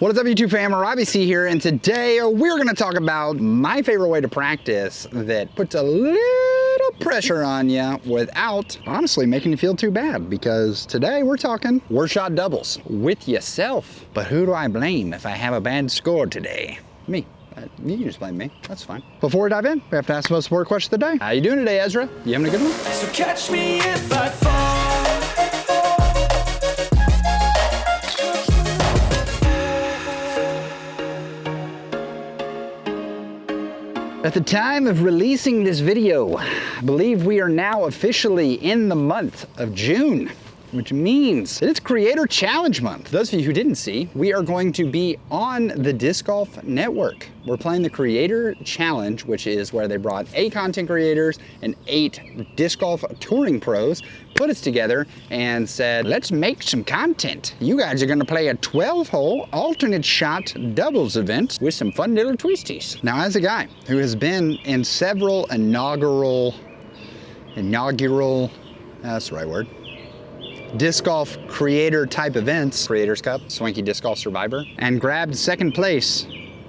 What is up, YouTube fam? Robbie here, and today we're going to talk about my favorite way to practice that puts a little pressure on you without honestly making you feel too bad, because today we're talking worst shot doubles with yourself. But who do I blame if I have a bad score today? Me. You can just blame me. That's fine. Before we dive in, we have to ask the most important question of the day. How you doing today, Ezra? You having a good one? So catch me if I fall. At the time of releasing this video, I believe we are now officially in the month of June, which means that it's Creator Challenge Month. Those of you who didn't see, we are going to be on the Disc Golf Network. We're playing the Creator Challenge, which is where they brought 8 content creators and 8 disc golf touring pros, put us together and said, let's make some content. You guys are gonna play a 12-hole alternate shot doubles event with some fun little twisties. Now, as a guy who has been in several inaugural, that's the right word, disc golf creator type events, Creators Cup, Swanky Disc Golf Survivor, and grabbed second place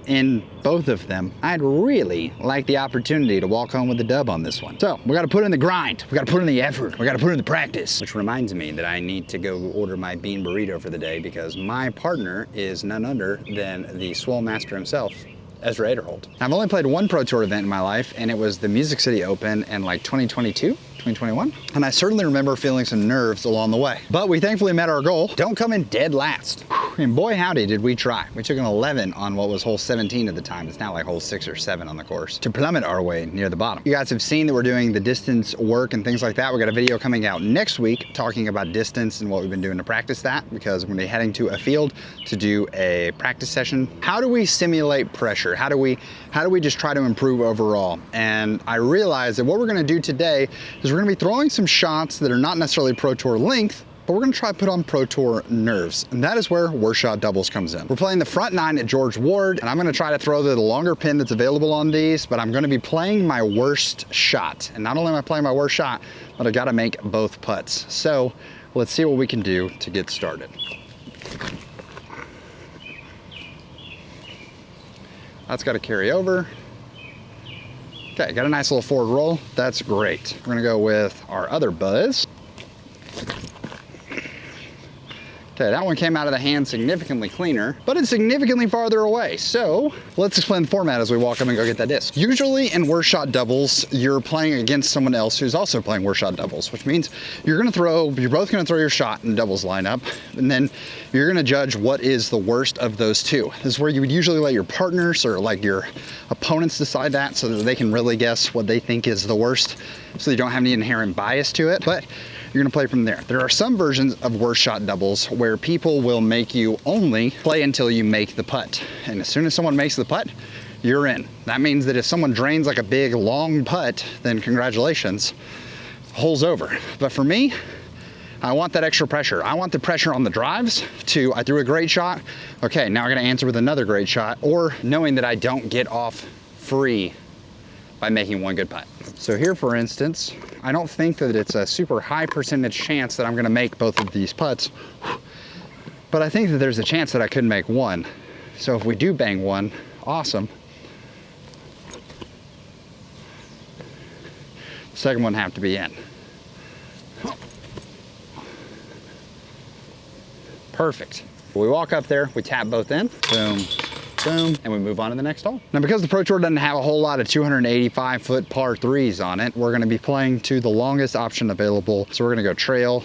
in both of them, I'd really like the opportunity to walk home with the dub on this one. So we gotta put in the grind, we gotta put in the effort, we gotta put in the practice. Which reminds me that I need to go order my bean burrito for the day, because my partner is none other than the swole master himself, Ezra Aderholt. I've only played one Pro Tour event in my life, and it was the Music City Open in like 2022. 2021, and I certainly remember feeling some nerves along the way. But we thankfully met our goal. Don't come in dead last. And boy howdy did we try. We took an 11 on what was hole 17 at the time. It's now like hole 6 or 7 on the course, to plummet our way near the bottom. You guys have seen that we're doing the distance work and things like that. We got a video coming out next week talking about distance and what we've been doing to practice that, because we're gonna be heading to a field to do a practice session. How do we simulate pressure? How do we just try to improve overall? And I realized that what we're gonna do today is we're gonna be throwing some shots that are not necessarily Pro Tour length, but we're gonna try to put on Pro Tour nerves. And that is where worst shot doubles comes in. We're playing the front 9 at George Ward, and I'm gonna try to throw the longer pin that's available on these, but I'm gonna be playing my worst shot. And not only am I playing my worst shot, but I gotta make both putts. So let's see what we can do to get started. That's gotta carry over. Okay, got a nice little forward roll. That's great. We're gonna go with our other buzz. Okay, that one came out of the hand significantly cleaner, but it's significantly farther away. So let's explain the format as we walk up and go get that disc. Usually in worst shot doubles, you're playing against someone else who's also playing worst shot doubles, which means you're both gonna throw your shot in doubles lineup, and then you're gonna judge what is the worst of those two. This is where you would usually let your partners or like your opponents decide that, so that they can really guess what they think is the worst, so you don't have any inherent bias to it. But you're gonna play from there. There are some versions of worst shot doubles where people will make you only play until you make the putt. And as soon as someone makes the putt, you're in. That means that if someone drains like a big long putt, then congratulations, hole's over. But for me, I want that extra pressure. I want the pressure on the drives to, I threw a great shot, okay, now I gotta answer with another great shot, or knowing that I don't get off free by making one good putt. So here, for instance, I don't think that it's a super high percentage chance that I'm gonna make both of these putts, but I think that there's a chance that I could make one. So if we do bang one, awesome. The second one have to be in. Perfect. We walk up there, we tap both in, boom, boom, and we move on to the next hole. Now, because the Pro Tour doesn't have a whole lot of 285-foot par 3s on it, we're gonna be playing to the longest option available. So we're gonna go trail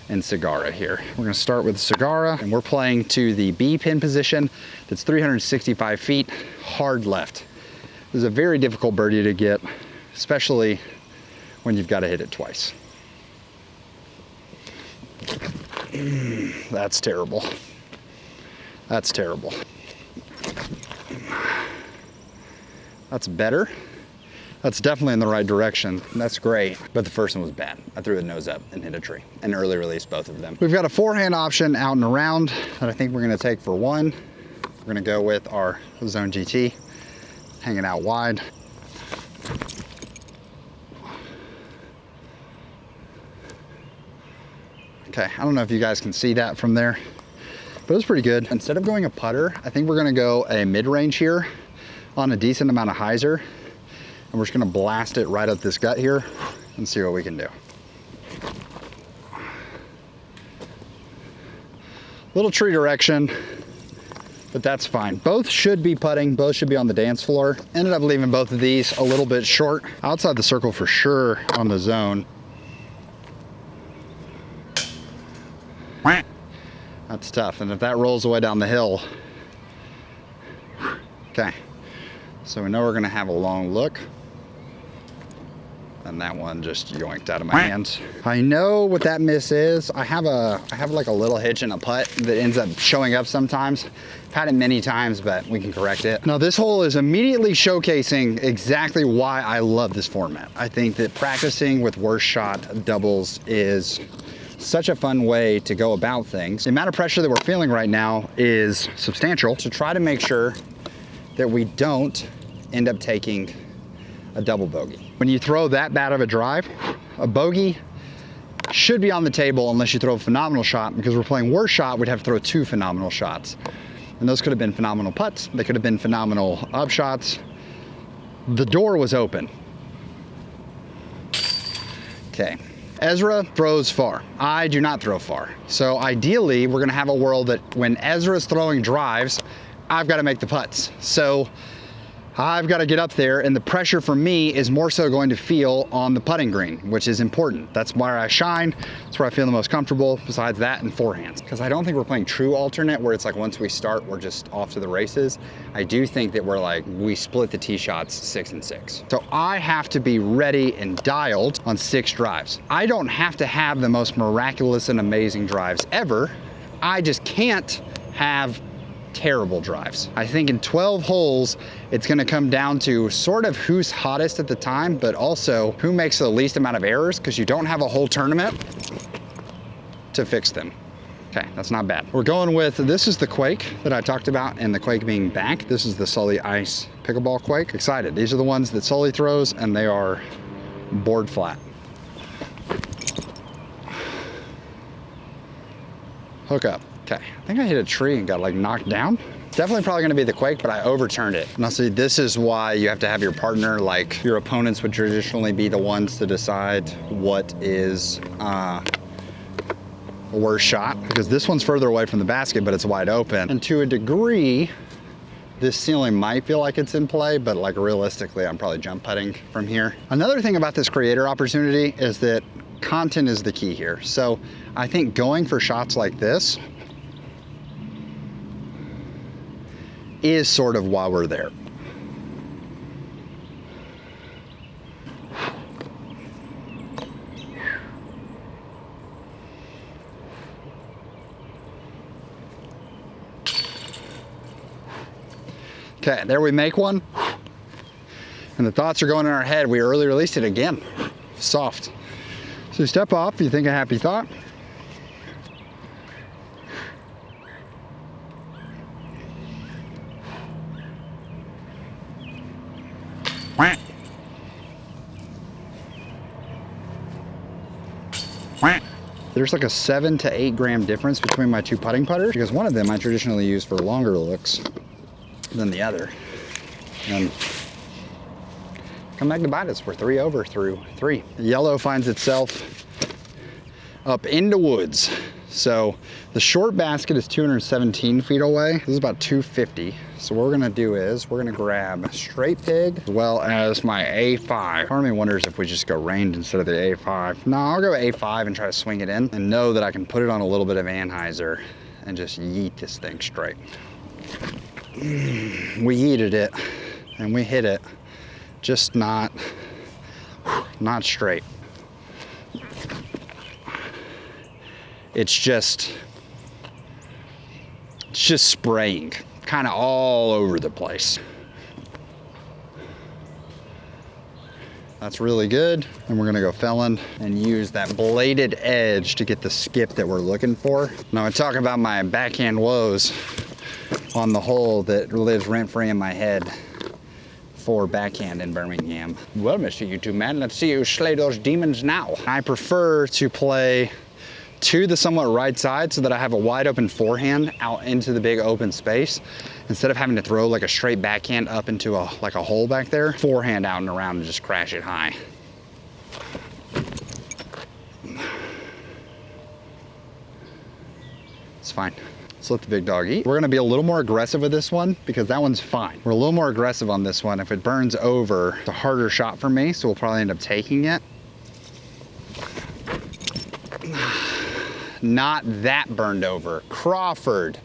and Sagara here. We're gonna start with Sagara, and we're playing to the B pin position that's 365 feet, hard left. This is a very difficult birdie to get, especially when you've gotta hit it twice. That's terrible. That's terrible. That's better. That's definitely in the right direction. That's great, but the first one was bad. I threw the nose up and hit a tree, and early release both of them. We've got a forehand option out and around that I think we're gonna take for one. We're gonna go with our Zone GT, hanging out wide. Okay, I don't know if you guys can see that from there, but it was pretty good. Instead of going a putter, I think we're gonna go a mid-range here on a decent amount of hyzer. And we're just gonna blast it right up this gut here and see what we can do. Little tree direction, but that's fine. Both should be putting, both should be on the dance floor. Ended up leaving both of these a little bit short. Outside the circle for sure on the zone. That's tough, and if that rolls away down the hill, okay. So we know we're gonna have a long look. And that one just yoinked out of my hands. I know what that miss is. I have like a little hitch in a putt that ends up showing up sometimes. I've had it many times, but we can correct it. Now this hole is immediately showcasing exactly why I love this format. I think that practicing with worst shot doubles is such a fun way to go about things. The amount of pressure that we're feeling right now is substantial to try to make sure that we don't end up taking a double bogey. When you throw that bad of a drive, a bogey should be on the table unless you throw a phenomenal shot, because we're playing worse shot, we'd have to throw 2 phenomenal shots. And those could have been phenomenal putts, they could have been phenomenal up shots. The door was open. Okay, Ezra throws far. I do not throw far. So ideally, we're gonna have a world that when Ezra's throwing drives, I've gotta make the putts. So I've got to get up there, and the pressure for me is more so going to feel on the putting green, which is important. That's where I shine. That's where I feel the most comfortable, besides that and forehands. Because I don't think we're playing true alternate, where it's like once we start, we're just off to the races. I do think that we're like, we split the tee shots 6 and 6. So I have to be ready and dialed on 6 drives. I don't have to have the most miraculous and amazing drives ever. I just can't have terrible drives. I think in 12 holes, it's gonna come down to sort of who's hottest at the time, but also who makes the least amount of errors, because you don't have a whole tournament to fix them. Okay, that's not bad. We're going with, this is the Quake that I talked about, and the Quake being back. This is the Sully Ice Pickleball Quake. Excited. These are the ones that Sully throws, and they are board flat. Hook up. Okay, I think I hit a tree and got like knocked down. Definitely probably gonna be the Quake, but I overturned it. Now see, this is why you have to have your partner, like your opponents would traditionally be the ones to decide what is a worse shot, because this one's further away from the basket, but it's wide open. And to a degree, this ceiling might feel like it's in play, but like realistically, I'm probably jump putting from here. Another thing about this creator opportunity is that content is the key here. So I think going for shots like this is sort of why we're there. Okay, there we make one. And the thoughts are going in our head. We early released it again. Soft. So you step off, you think a happy thought. There's like a 7 to 8 gram difference between my 2 putting putters, because one of them I traditionally use for longer looks than the other. And come back to bite us. We're 3 over through 3. Yellow finds itself up into woods. So the short basket is 217 feet away. This is about 250. So what we're gonna do is we're gonna grab straight pig as well as my A5. Part of me wonders if we just go ranged instead of the A5. No, I'll go A5 and try to swing it in and know that I can put it on a little bit of Anheuser and just yeet this thing straight. We yeeted it and we hit it, just not straight. It's just spraying kind of all over the place. That's really good. And we're gonna go felon and use that bladed edge to get the skip that we're looking for. Now I talk about my backhand woes on the hole that lives rent-free in my head for backhand in Birmingham. Well, Mr. YouTube man, let's see you slay those demons now. I prefer to play to the somewhat right side so that I have a wide open forehand out into the big open space. Instead of having to throw like a straight backhand up into like a hole back there, forehand out and around and just crash it high. It's fine. Let's let the big dog eat. We're gonna be a little more aggressive with this one because that one's fine. We're a little more aggressive on this one. If it burns over, it's a harder shot for me, so we'll probably end up taking it. Not that burned over. Crawford,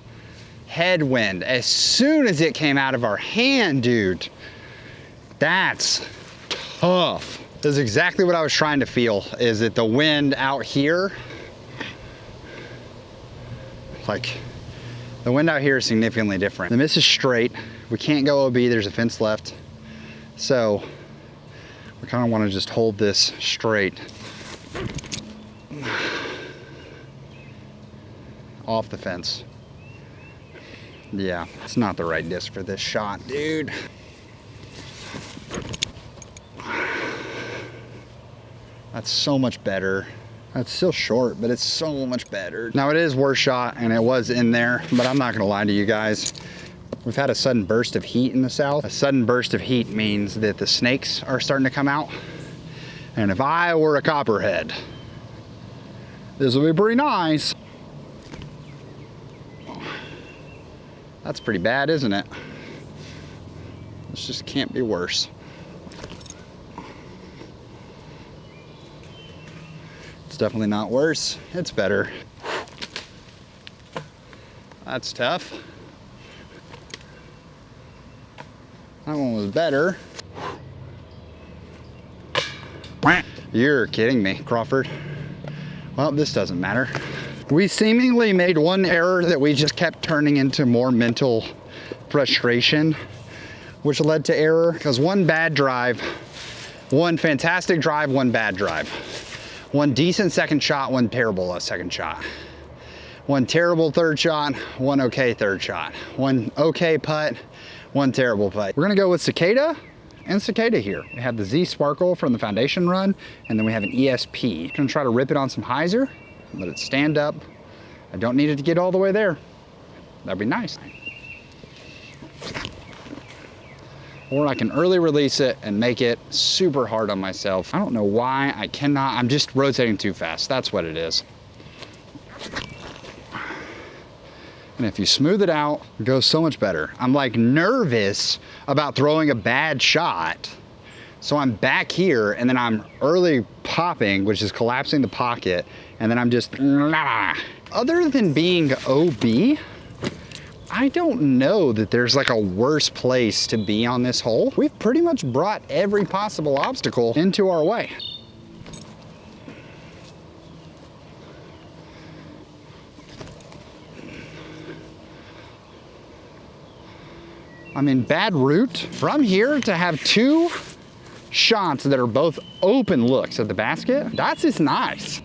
headwind. As soon as it came out of our hand, dude, that's tough. This is exactly what I was trying to feel, is that the wind out here, like, the wind out here is significantly different. The miss is straight. We can't go OB, there's a fence left. So we kind of want to just hold this straight. Off the fence. Yeah, it's not the right disc for this shot, dude. That's so much better. It's still short, but it's so much better. Now it is worse shot and it was in there, but I'm not gonna lie to you guys. We've had a sudden burst of heat in the south. A sudden burst of heat means that the snakes are starting to come out. And if I were a copperhead, this would be pretty nice. That's pretty bad, isn't it? This just can't be worse. It's definitely not worse. It's better. That's tough. That one was better. You're kidding me, Crawford. Well, this doesn't matter. We seemingly made one error that we just kept turning into more mental frustration, which led to error, because one bad drive, one fantastic drive, one bad drive. One decent second shot, one terrible second shot. One terrible third shot, one okay third shot. One okay putt, one terrible putt. We're gonna go with Cicada and Cicada here. We have the Z Sparkle from the foundation run, and then we have an ESP. Gonna try to rip it on some hyzer, let it stand up. I don't need it to get all the way there. That'd be nice. Or I can early release it and make it super hard on myself. I don't know why I cannot, I'm just rotating too fast. That's what it is. And if you smooth it out, it goes so much better. I'm like nervous about throwing a bad shot. So I'm back here and then I'm early popping, which is collapsing the pocket. And then I'm just, nah. Other than being OB, I don't know that there's like a worse place to be on this hole. We've pretty much brought every possible obstacle into our way. I mean, bad route. From here to have two shots that are both open looks at the basket, that's just nice.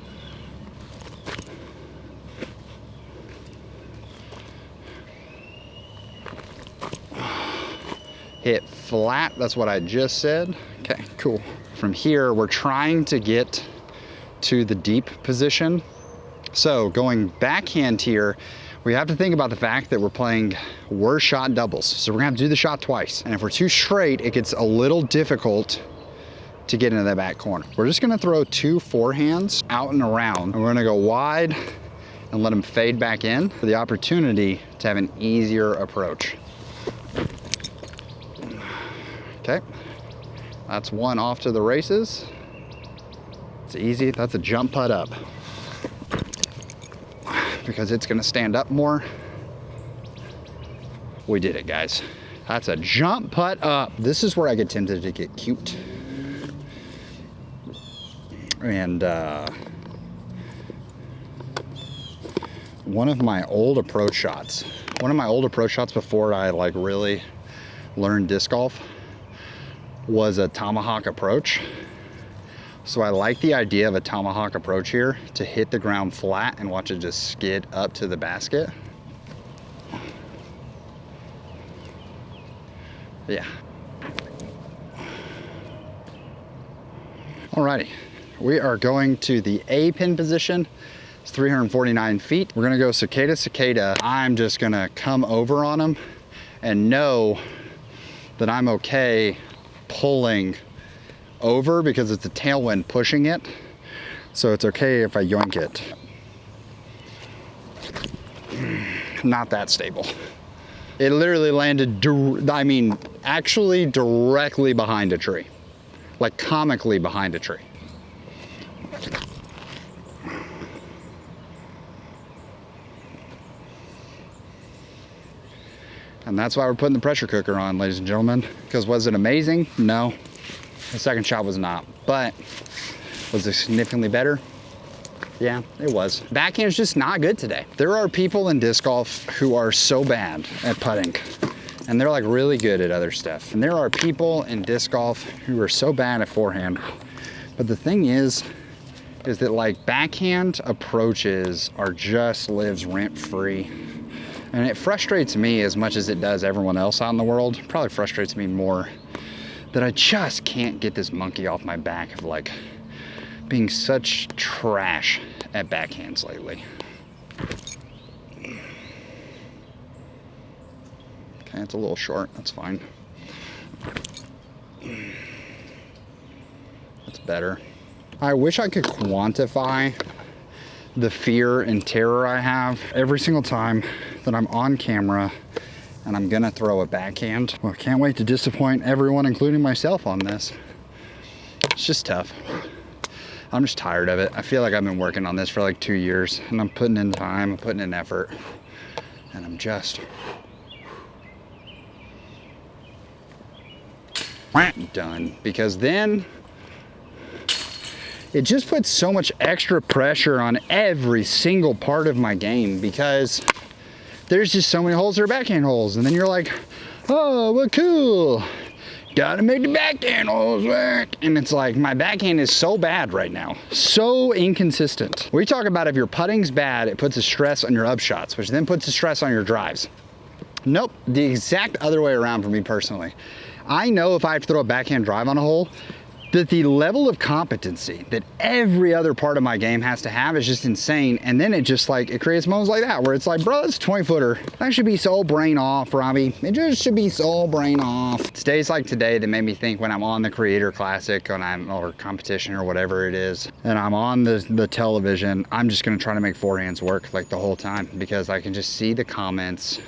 Hit flat, that's what I just said. Okay, cool. From here, we're trying to get to the deep position. So going backhand here, we have to think about the fact that we're playing worse shot doubles. So we're gonna have to do the shot twice. And if we're too straight, it gets a little difficult to get into the back corner. We're just gonna throw two forehands out and around. And we're gonna go wide and let them fade back in for the opportunity to have an easier approach. Okay, that's one off to the races. It's easy, that's a jump putt up. Because it's gonna stand up more. We did it, guys. That's a jump putt up. This is where I get tempted to get cute. And one of my old approach shots before I like really learned disc golf was a tomahawk approach. So I like the idea of a tomahawk approach here to hit the ground flat and watch it just skid up to the basket. Yeah. Alrighty, we are going to the A pin position. It's 349 feet. We're gonna go cicada, cicada. I'm just gonna come over on them and know that I'm okay pulling over because it's a tailwind pushing it. So it's okay if I yoink it. Not that stable. It literally landed, actually directly behind a tree. Like comically behind a tree. And that's why we're putting the pressure cooker on, ladies and gentlemen. Because was it amazing? No. The second shot was not. But was it significantly better? Yeah, it was. Backhand's just not good today. There are people in disc golf who are so bad at putting, and they're like really good at other stuff. And there are people in disc golf who are so bad at forehand. But the thing is that like backhand approaches are just lives rent free. And it frustrates me as much as it does everyone else out in the world. It probably frustrates me more that I just can't get this monkey off my back of like being such trash at backhands lately. Okay, it's a little short, that's fine. That's better. I wish I could quantify the fear and terror I have every single time that I'm on camera and I'm gonna throw a backhand. Well, can't wait to disappoint everyone, including myself, on this. It's just tough. I'm just tired of it. I feel like I've been working on this for like 2 years and I'm putting in time, I'm putting in effort, and I'm just done. Because then it just puts so much extra pressure on every single part of my game because there's just so many holes that are backhand holes. And then you're like, oh, well, cool. Gotta make the backhand holes work. And it's like, my backhand is so bad right now. So inconsistent. We talk about if your putting's bad, it puts a stress on your upshots, which then puts a stress on your drives. Nope, the exact other way around for me personally. I know if I have to throw a backhand drive on a hole, that the level of competency that every other part of my game has to have is just insane. And then it just like, it creates moments like that where it's like, bro, it's a 20-footer. That should be so brain off, Robbie. It just should be so brain off. It's days like today that made me think when I'm on the Creator Classic or competition or whatever it is, and I'm on the television, I'm just gonna try to make forehands work like the whole time because I can just see the comments.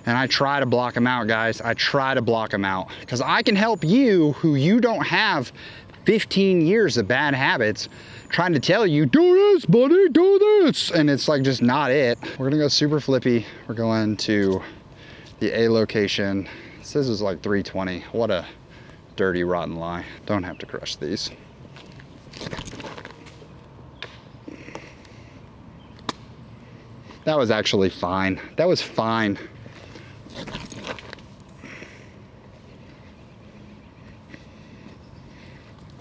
And I try to block them out, guys. I try to block them out because I can help you who you don't have 15 years of bad habits trying to tell you, do this, buddy, do this. And it's like just not it. We're gonna go super flippy. We're going to the A location. It says it's like 320. What a dirty, rotten lie. Don't have to crush these. That was actually fine. That was fine.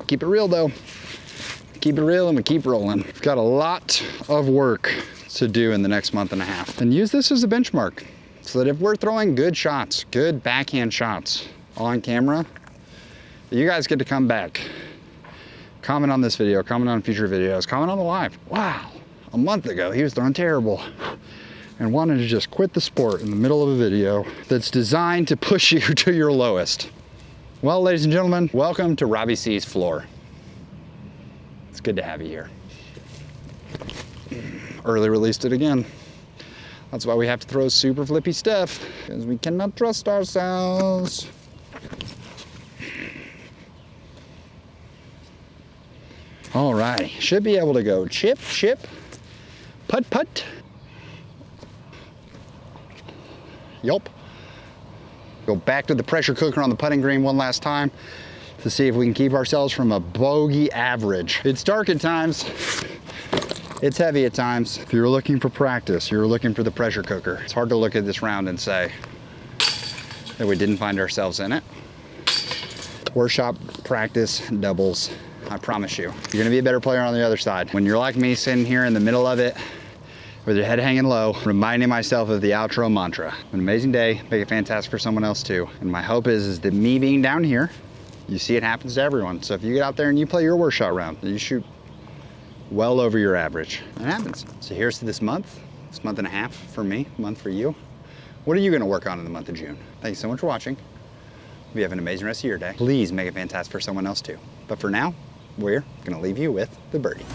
Keep it real though. Keep it real and we keep rolling. We've got a lot of work to do in the next month and a half. And use this as a benchmark so that if we're throwing good shots, good backhand shots on camera, you guys get to come back. Comment on this video, comment on future videos, comment on the live. Wow, a month ago he was throwing terrible and wanted to just quit the sport in the middle of a video that's designed to push you to your lowest. Well, ladies and gentlemen, welcome to Robbie C's floor. It's good to have you here. Early released it again. That's why we have to throw super flippy stuff, because we cannot trust ourselves. Alrighty, should be able to go chip, chip, putt, putt. Yup. Go back to the pressure cooker on the putting green one last time to see if we can keep ourselves from a bogey average. It's dark at times. It's heavy at times. If you're looking for practice, you're looking for the pressure cooker. It's hard to look at this round and say that we didn't find ourselves in it. Workshop practice doubles, I promise you. You're gonna be a better player on the other side. When you're like me sitting here in the middle of it, with your head hanging low, reminding myself of the outro mantra. An amazing day, make it fantastic for someone else too. And my hope is that me being down here, you see it happens to everyone. So if you get out there and you play your worst shot round, and you shoot well over your average. It happens. So here's to this month and a half for me, month for you. What are you gonna work on in the month of June? Thank you so much for watching. Hope you have an amazing rest of your day. Please make it fantastic for someone else too. But for now, we're gonna leave you with the birdie.